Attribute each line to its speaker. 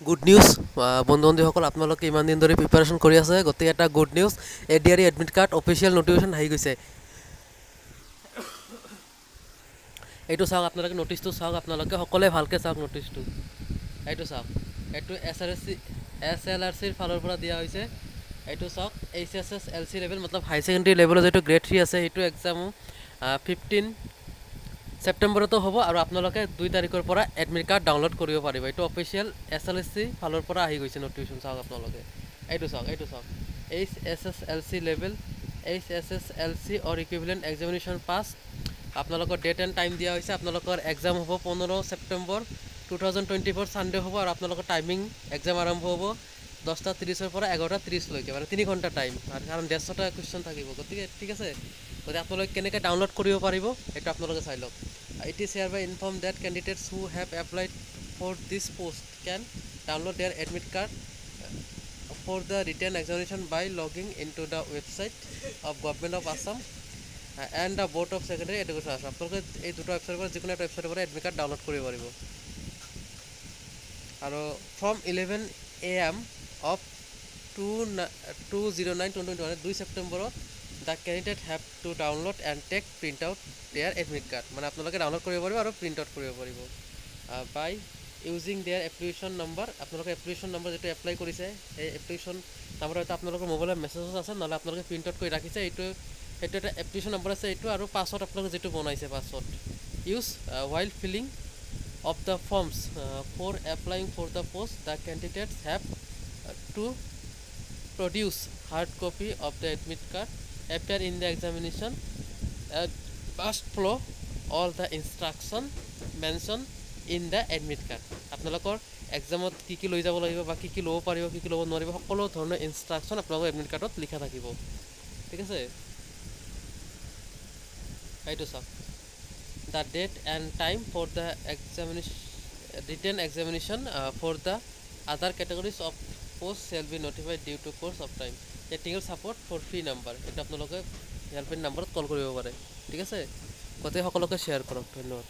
Speaker 1: good news বন্ধু বান্ধৱীসকল আপোনালোকে ইমান দিন ধৰি প্ৰিপাৰেশ্যন কৰি আছে গতিকে এটা good news ADRE admit card official notification আহি গৈছে এইটো চাওক আপোনালোকে নটিচটো চাওক আপোনালোকে সকলোৱে ভালকৈ চাওক নটিচটো এইটো চাওক এইটো SLRCৰ ফালৰ পৰা দিয়া হৈছে এইটো চাওক HSSLC লেভেল মতলব হাই ছেকেণ্ডেৰী লেভেলৰ যিটো গ্ৰেড 3 আছে সেইটো এক্সাম 15 ছেপ্টেম্বৰতো হ'ব আৰু আপোনালোকে 2 তাৰিখৰ পৰা এডমিট কাৰ্ড ডাউনলোড কৰিব পাৰিব এইটো অফিচিয়েল SLC ফালৰ পৰা আহি গৈছে নটিফিকেশ্যন চাওক আপোনালোকে এইটো চাওক HSSLC লেভেল HSSLC অৰ ইকুইভেলেণ্ট এক্সামিনেশ্যন পাছ আপোনালোকৰ ডেট এণ্ড টাইম দিয়া হৈছে আপোনালোকৰ এক্সাম হ'ব 15 ছেপ্টেম্বৰ 2024 সানডে হ'ব আৰু আপোনালোকৰ টাইমিং এক্সাম আৰম্ভ হ'ব 10:30 পৰা 11:30 লৈকে মানে 3 ঘণ্টা টাইম আৰু কাৰণ 150টা কুৱেশ্যন থাকিব গতিকে ঠিক আছে গতিকে আপোনালোকে কেনেকৈ ডাউনলোড কৰিব পাৰিব এইটো আপোনালোকে চাই লওক it is hereby inform that candidates who have applied for this post can download their admit card for the written examination by logging into the website of Government of Assam and the Board of Secondary Education Assam আপোনালোকে এই দুটো ৱেবছাইটৰ পৰা যিকোনো এটা ৱেবছাইটৰ পৰা admit card download কৰিব পাৰিব আৰু ফ্ৰম 11 AM of 2/09/2021 2 ছেপ্টেম্বৰত the candidate have to download and take print out their admit card মানে আপোনালোকে ডাউনলোড কৰিব পাৰিব আৰু প্ৰিণ্ট আউট কৰিব পাৰিব by using their application number আপোনালোকে এপ্লিকেশ্যন নম্বৰ যেটো এপ্লাই কৰিছে এই এপ্লিকেশ্যন নম্বৰ হয়তো আপোনালোকৰ মোবাইলত মেছেজেছ আছে নহ'লে আপোনালোকে প্ৰিণ্ট আউট কৰি ৰাখিছে এইটো এটা এপ্লিকেশ্যন নম্বৰ আছে এইটো আৰু পাছৱৰ্ড আপোনালোকে যেটো বনাইছে password use while filling of the forms for applying for the post the candidates have to produce hard copy of the admit card appear in the examination must follow all the instruction mentioned in the admit card আপোনালোকৰ এক্সামত কি লৈ যাব লাগিব বা কি ল'ব পাৰিব কি ল'ব নোৱাৰিব সকলো ধৰণৰ ইনষ্ট্ৰাকশ্যন আপোনালোকৰ এডমিট কাৰ্ডত লিখা থাকিব ঠিক আছে এইটো চাওক the date and time for the examination written examination for the other categories of post shall be notified due to course of time technical support for free number এটা আপোনালোকে হেল্পলাইন নম্বৰত কল কৰিব পাৰে ঠিক আছে গতিকে সকলোকে শ্বেয়াৰ কৰক ধন্যবাদ